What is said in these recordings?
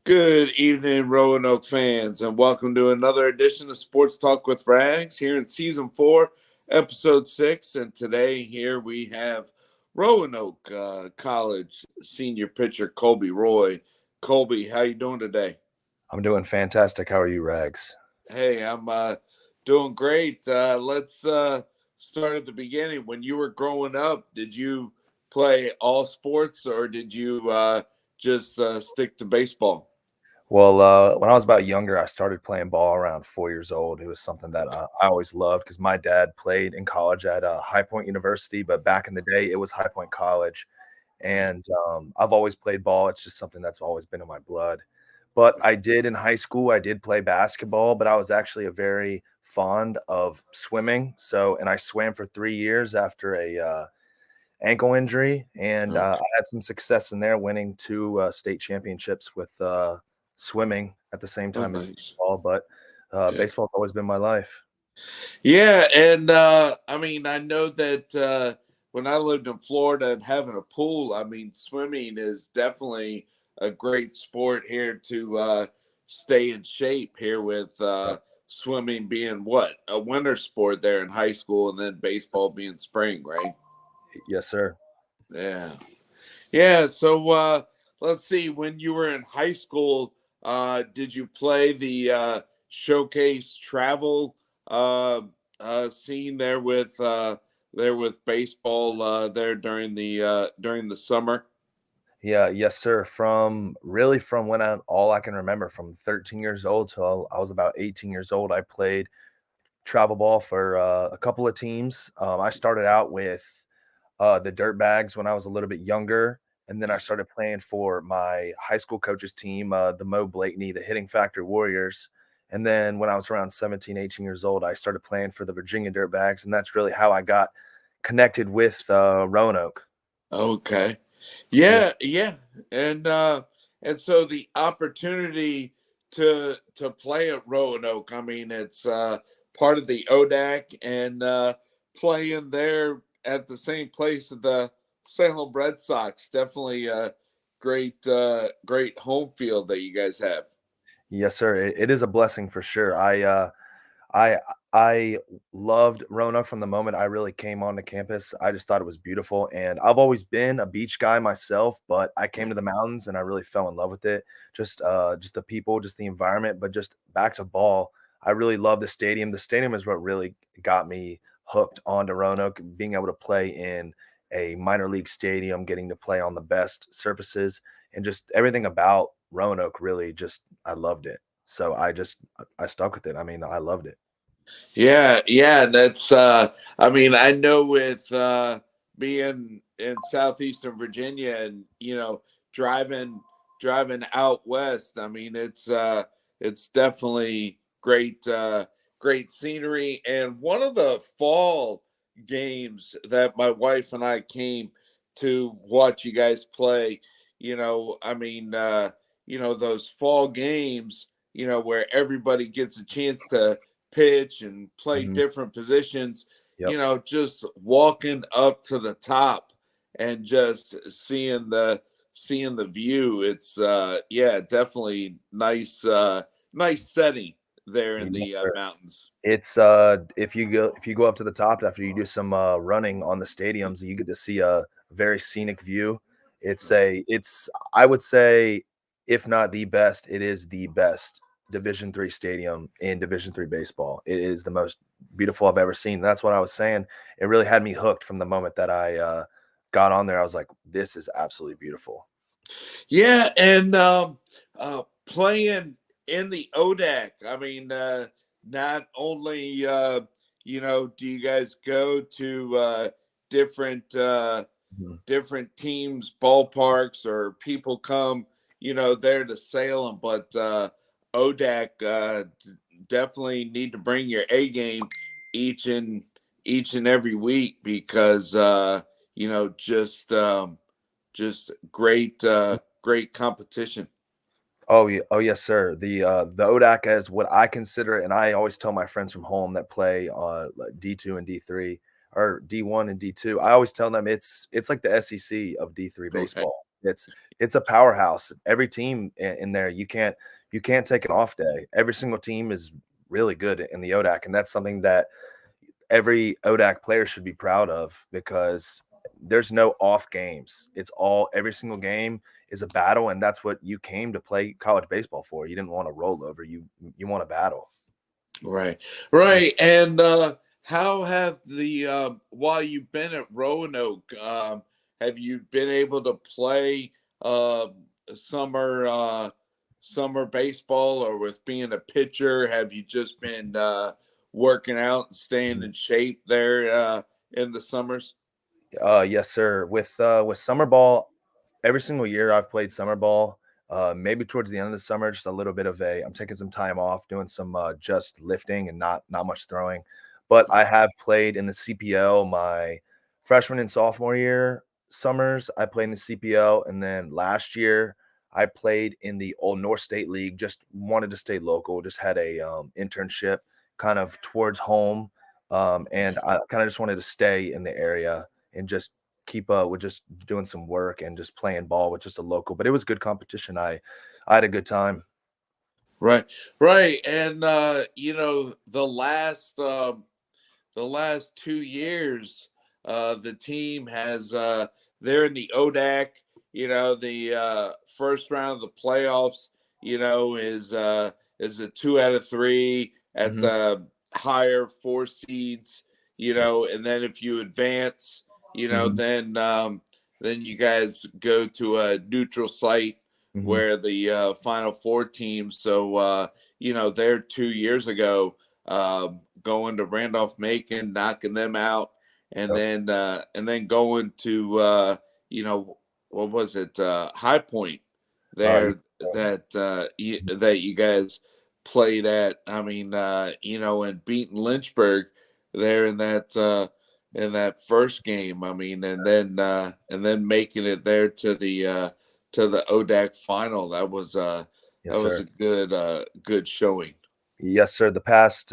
Good evening, Roanoke fans, and welcome to another edition of Sports Talk with Rags here in Season 4, Episode 6. And today, here we have Roanoke College senior pitcher Colby Roy. Colby, how you doing today? I'm doing fantastic. How are you, Rags? Hey, I'm doing great. Let's start at the beginning. When you were growing up, did you play all sports or did you just stick to baseball? Well, when I was about younger, I started playing ball around 4 years old. It was something that I always loved because my dad played in college at High Point University, but back in the day, it was High Point College. And I've always played ball. It's just something that's always been in my blood. But I did in high school, I did play basketball, but I was actually a very fond of swimming. And I swam for 3 years after a ankle injury, and Okay. I had some success in there, winning two state championships with swimming at the same Oh, time as nice. baseball. But Yeah. baseball's always been my life. Yeah, and I mean, I know that when I lived in Florida and having a pool, I mean, swimming is definitely a great sport here to stay in shape here with Yep. swimming being what a winter sport there in high school, and then baseball being spring, right? Yes, sir. Yeah. Yeah, so let's see. When you were in high school, did you play the showcase travel uh, scene there with baseball there during the summer? Yeah, yes, sir. From when all I can remember, from 13 years old till I was about 18 years old, I played travel ball for a couple of teams. I started out with the Dirtbags when I was a little bit younger. And then I started playing for my high school coach's team, the Mo Blakeney, the Hitting Factor Warriors. And then when I was around 17, 18 years old, I started playing for the Virginia Dirtbags. And that's really how I got connected with Roanoke. Okay. Yeah, Yes. yeah. And so the opportunity to play at Roanoke, I mean, it's part of the ODAC and playing there at the same place as the Salem Red Sox, definitely a great home field that you guys have. Yes, sir. It is a blessing for sure. I I loved Roanoke from the moment I really came onto campus. I just thought it was beautiful, and I've always been a beach guy myself, but I came to the mountains and I really fell in love with it. Just the people, just the environment, but just back to ball. I really love the stadium. The stadium is what really got me hooked onto Roanoke, being able to play in a minor league stadium, getting to play on the best surfaces, and just everything about Roanoke really just I loved it. So I stuck with it. I mean, I loved it. Yeah, yeah, that's I mean, I know with being in southeastern Virginia and driving driving out west, I mean it's definitely great scenery, and one of the fall games that my wife and I came to watch you guys play, I mean those fall games, where everybody gets a chance to pitch and play Mhm. different positions, Yep. just walking up to the top and just seeing the view. It's yeah, definitely nice setting there in Yes, the sir. mountains. It's if you go up to the top after you do some running on the stadiums, you get to see a very scenic view. It's I would say, if not the best, it is the best Division 3 stadium in Division 3 baseball. It is the most beautiful I've ever seen. That's what I was saying. It really had me hooked from the moment that I got on there. I was like, this is absolutely beautiful. Yeah, and playing in the ODAC. I mean, not only do you guys go to different Mhm. different teams, ballparks, or people come, there to Salem, but ODAC definitely need to bring your A game each and each and every week because just great competition. Oh yeah, oh yes, sir. The ODAC is what I consider, and I always tell my friends from home that play like D2 and D3 or D1 and D2. I always tell them it's like the SEC of D3 Okay. baseball. It's a powerhouse. Every team in there, you can't take an off day. Every single team is really good in the ODAC, and that's something that every ODAC player should be proud of because there's no off games. It's all every single game is a battle, and that's what you came to play college baseball for. You didn't want to roll over. You want a battle. Right, right. And how have the while you've been at Roanoke, have you been able to play summer summer baseball, or with being a pitcher, have you just been working out and staying in shape there in the summers? Yes, sir. With summer ball, every single year I've played summer ball. Maybe towards the end of the summer, just a little bit of a. I'm taking some time off, doing some just lifting and not much throwing. But I have played in the CPL my freshman and sophomore year summers. I played in the CPL, and then last year I played in the Old North State League. Just wanted to stay local. Just had a internship kind of towards home, and I kind of just wanted to stay in the area and just keep up with just doing some work and just playing ball with just a local. But it was good competition. I had a good time. Right, right. And the last 2 years, the team has they're in the ODAC. The first round of the playoffs. Is a 2 out of 3 at Mhm. the higher 4 seeds. Yes. And then if you advance, Mhm. then you guys go to a neutral site Mhm. where the final 4 teams. So there 2 years ago, going to Randolph Macon, knocking them out, and Yep. then going to what was it, High Point there Yes, sir. that you guys played at. I mean, and beating Lynchburg there in that first game. I mean, and then making it there to the ODAC final. That Yes, was sir. a good showing. Yes, sir. The past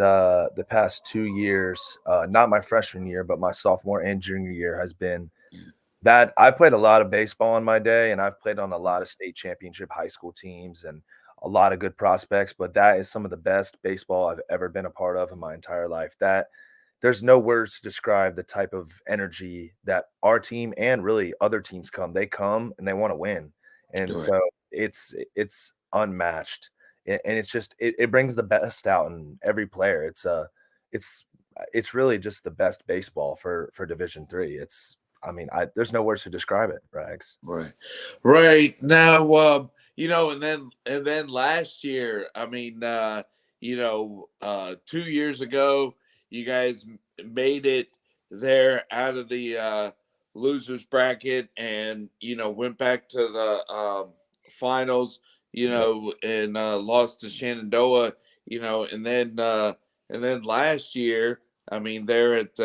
2 years, not my freshman year, but my sophomore and junior year has been that I played a lot of baseball in my day, and I've played on a lot of state championship high school teams and a lot of good prospects, but that is some of the best baseball I've ever been a part of in my entire life. That there's no words to describe the type of energy that our team and really other teams they come and they want to win. And Right. so it's unmatched. And it's just it brings the best out in every player. It's it's really just the best baseball for Division 3. I mean, there's no words to describe it, Rags. Right. Right. Now, and then last year, I mean, 2 years ago, you guys made it there out of the losers bracket, and went back to the finals, Yep. and lost to Shenandoah, and then last year, I mean, they're at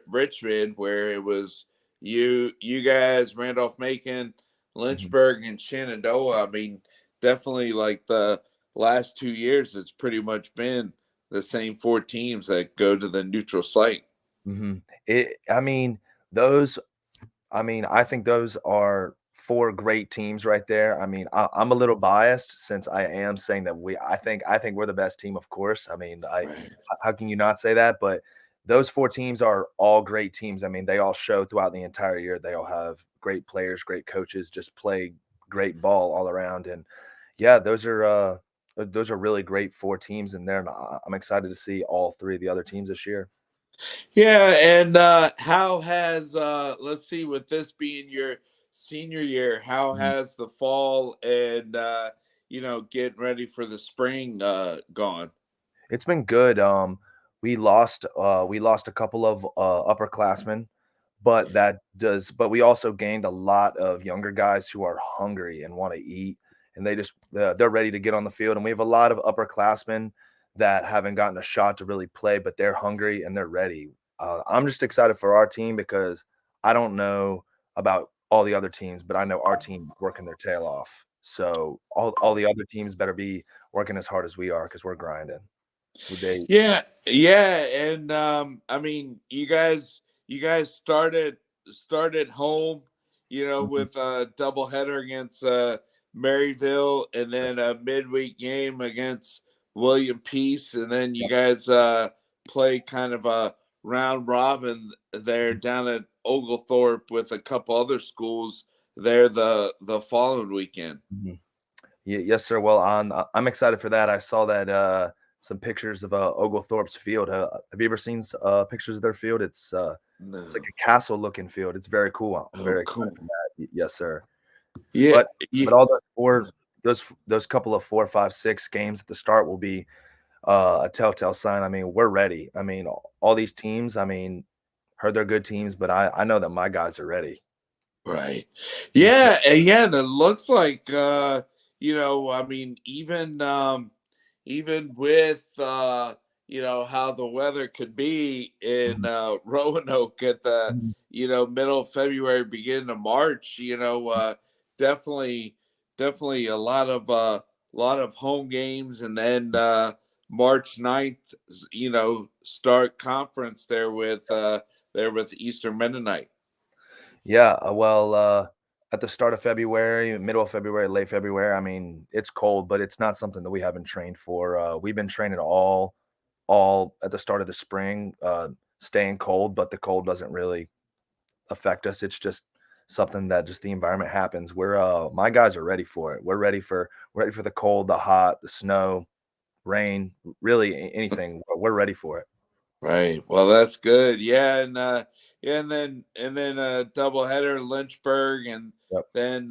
Richmond, where it was you guys, Randolph Macon, Mhm. Lynchburg, and Shenandoah. I mean, definitely like the last 2 years, it's pretty much been the same 4 teams that go to the neutral site. Mhm. I mean, those I think those are 4 great teams right there. I mean, I'm a little biased since I am saying that I think we're the best team, of course. I mean, Right. how can you not say that? But those 4 teams are all great teams. I mean, they all show throughout the entire year. They all have great players, great coaches, just play great ball all around. And yeah, those are really great 4 teams in there. And I'm excited to see all 3 of the other teams this year. Yeah, and how has let's see, with this being your senior year, how has the fall and getting ready for the spring gone? It's been good. We lost a couple of upperclassmen, but we also gained a lot of younger guys who are hungry and want to eat, and they're ready to get on the field. And we have a lot of upperclassmen that haven't gotten a shot to really play, but they're hungry and they're ready. I'm just excited for our team because I don't know about all the other teams, but I know our team working their tail off. So all the other teams better be working as hard as we are because we're grinding. Would they Yeah, yeah, and I mean, you guys started home, Mhm. with a doubleheader against Maryville, and then a midweek game against William Peace, and then you Yep. guys play kind of a round robin there Mhm. down at Oglethorpe with a couple other schools there the following weekend. Mhm. Yes, sir. Well, I'm excited for that. I saw that some pictures of Oglethorpe's field. Have you ever seen pictures of their field? It's like No. a castle looking field. It's very cool. I'm Oh, very excited cool. for that. Yes, sir. Yeah. But Yeah. all those couple of 4, 5, 6 games at the start will be a telltale sign. I mean, we're ready. I mean, all these teams. I mean, heard they're good teams, but I know that my guys are ready. Right. Yes, sir. Yeah, and yeah, and it looks like I mean, even with how the weather could be in Mhm. Roanoke at the Mhm. middle of February, beginning of March, definitely definitely a lot of home games, and then March 9th, start conference there with Eastern Mennonite. Yeah, well, at the start of February, middle of February, late February, I mean, it's cold, but it's not something that we haven't trained for. We've been training all at the start of the spring, staying cold, but the cold doesn't really affect us. It's just something that just the environment happens. My guys are ready for it. We're ready for the cold, the hot, the snow, rain, really anything. We're ready for it. Right. Well, that's good. Yeah, and then a doubleheader Lynchburg, and Yep. then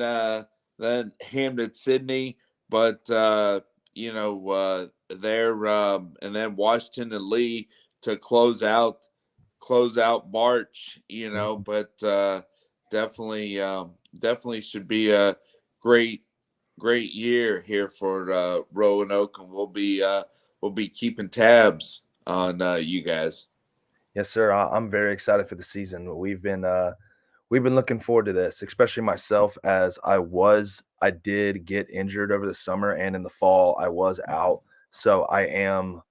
then Hamden Sydney, but they're and then Washington and Lee to close out March, Mhm. but definitely should be a great great year here for Roanoke, and we'll be keeping tabs on you guys. Yes, sir. I'm very excited for the season. We've been looking forward to this, especially myself, as I did get injured over the summer and in the fall. I was out, so I'm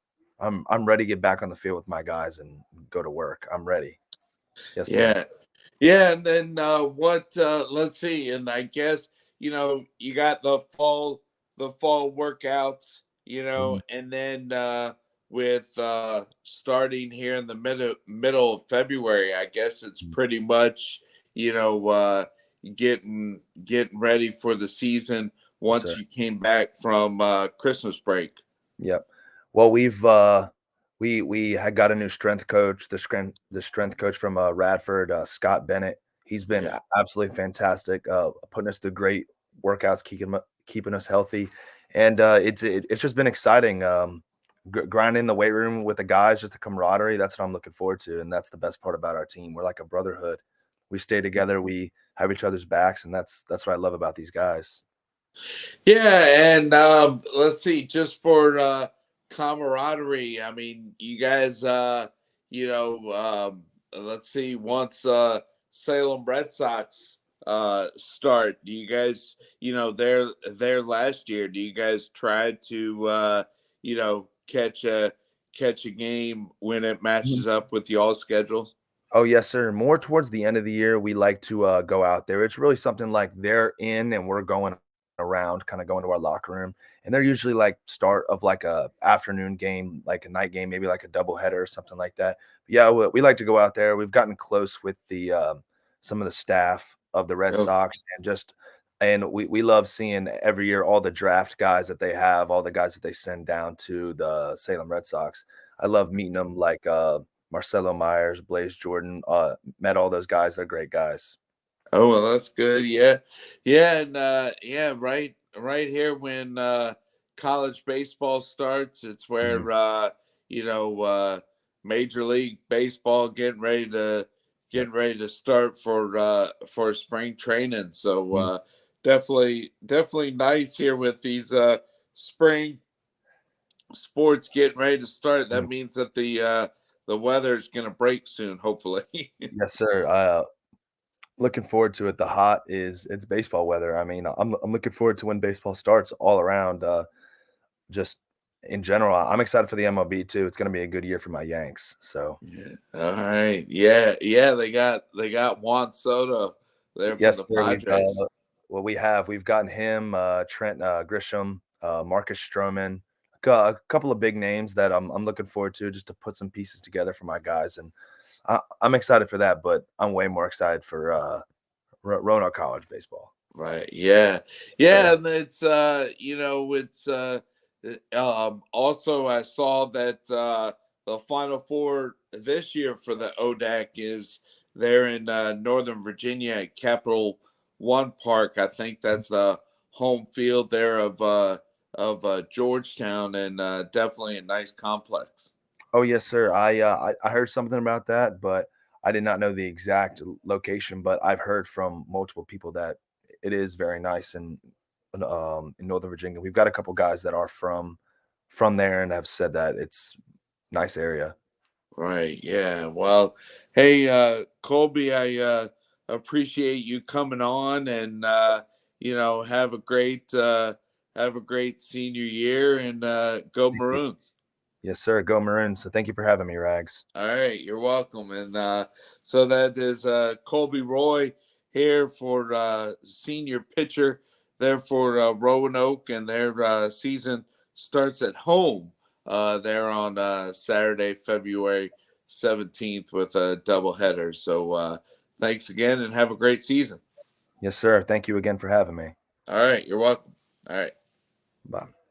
ready to get back on the field with my guys and go to work. I'm ready. Yes, sir. Yeah. Yeah, and then what let's see, and I guess you got the fall workouts, Mhm. and then with starting here in the middle of February, I guess it's Mhm. pretty much, you know, uh getting ready for the season Yes, once sir. you came back from Christmas break. Yep. Well, we had got a new strength coach, the strength coach from Radford, Scott Bennett. He's been Yeah. absolutely fantastic, putting us through great workouts, keeping us healthy, and it's just been exciting. Grinding in the weight room with the guys, just the camaraderie. That's what I'm looking forward to, and that's the best part about our team. We're like a brotherhood. We stay together. We have each other's backs, and that's what I love about these guys. Yeah, and let's see, just for camaraderie, I mean, you guys, let's see, once Salem Red Sox start, do you guys, there last year, do you guys try to, catch a game when it matches up with y'all schedules? Oh, yes, sir. More towards the end of the year, we like to go out there. It's really something like they're in and we're going around, kind of going to our locker room. And they're usually like start of like a afternoon game, like a night game, maybe like a doubleheader or something like that. But yeah, we like to go out there. We've gotten close with the some of the staff of the Red Oh, Sox and we love seeing every year all the draft guys that they have, all the guys that they send down to the Salem Red Sox. I love meeting them like Marcelo Myers, Blaze Jordan, met all those guys. They're great guys. oh well, that's good. Yeah, yeah, and yeah, right here when college baseball starts, it's Mhm, where Major League Baseball yep, getting ready to start for spring training. So mhm, definitely nice here with these spring sports getting ready to start. mhm. That means that the weather is going to break soon, hopefully. Yes, sir. Looking forward to it. It's baseball weather. I mean, I'm looking forward to when baseball starts all around. Just in general, I'm excited for the MLB too. It's going to be a good year for my Yanks. So Yeah. All right. Yeah. Yeah. They got Juan Soto there for Yes, the sir. Padres. We've gotten him, Trent Grisham, Marcus Stroman, a couple of big names that I'm looking forward to just to put some pieces together for my guys, and I'm excited for that. But I'm way more excited for Roanoke College baseball. Right. Yeah. Sure. Yeah. And it's it's also I saw that the Final Four this year for the ODAC is there in Northern Virginia at Capital One Park. I think that's the home field there of Georgetown, and definitely a nice complex. Oh yes, sir. I heard something about that, but I did not know the exact location. But I've heard from multiple people that it is very nice in Northern Virginia. We've got a couple guys that are from there and have said that it's nice area. Right. Yeah. Well, hey, Colby, I appreciate you coming on, and have a great senior year, and go Thank you. Maroons. Yes, sir. Go Maroons. So thank you for having me, Rags. All right, you're welcome. And so that is Colby Roy here for senior pitcher there for Roanoke, and their season starts at home there on Saturday, February 17th with a doubleheader. So thanks again, and have a great season. Yes, sir. Thank you again for having me. All right, you're welcome. All right. Bye.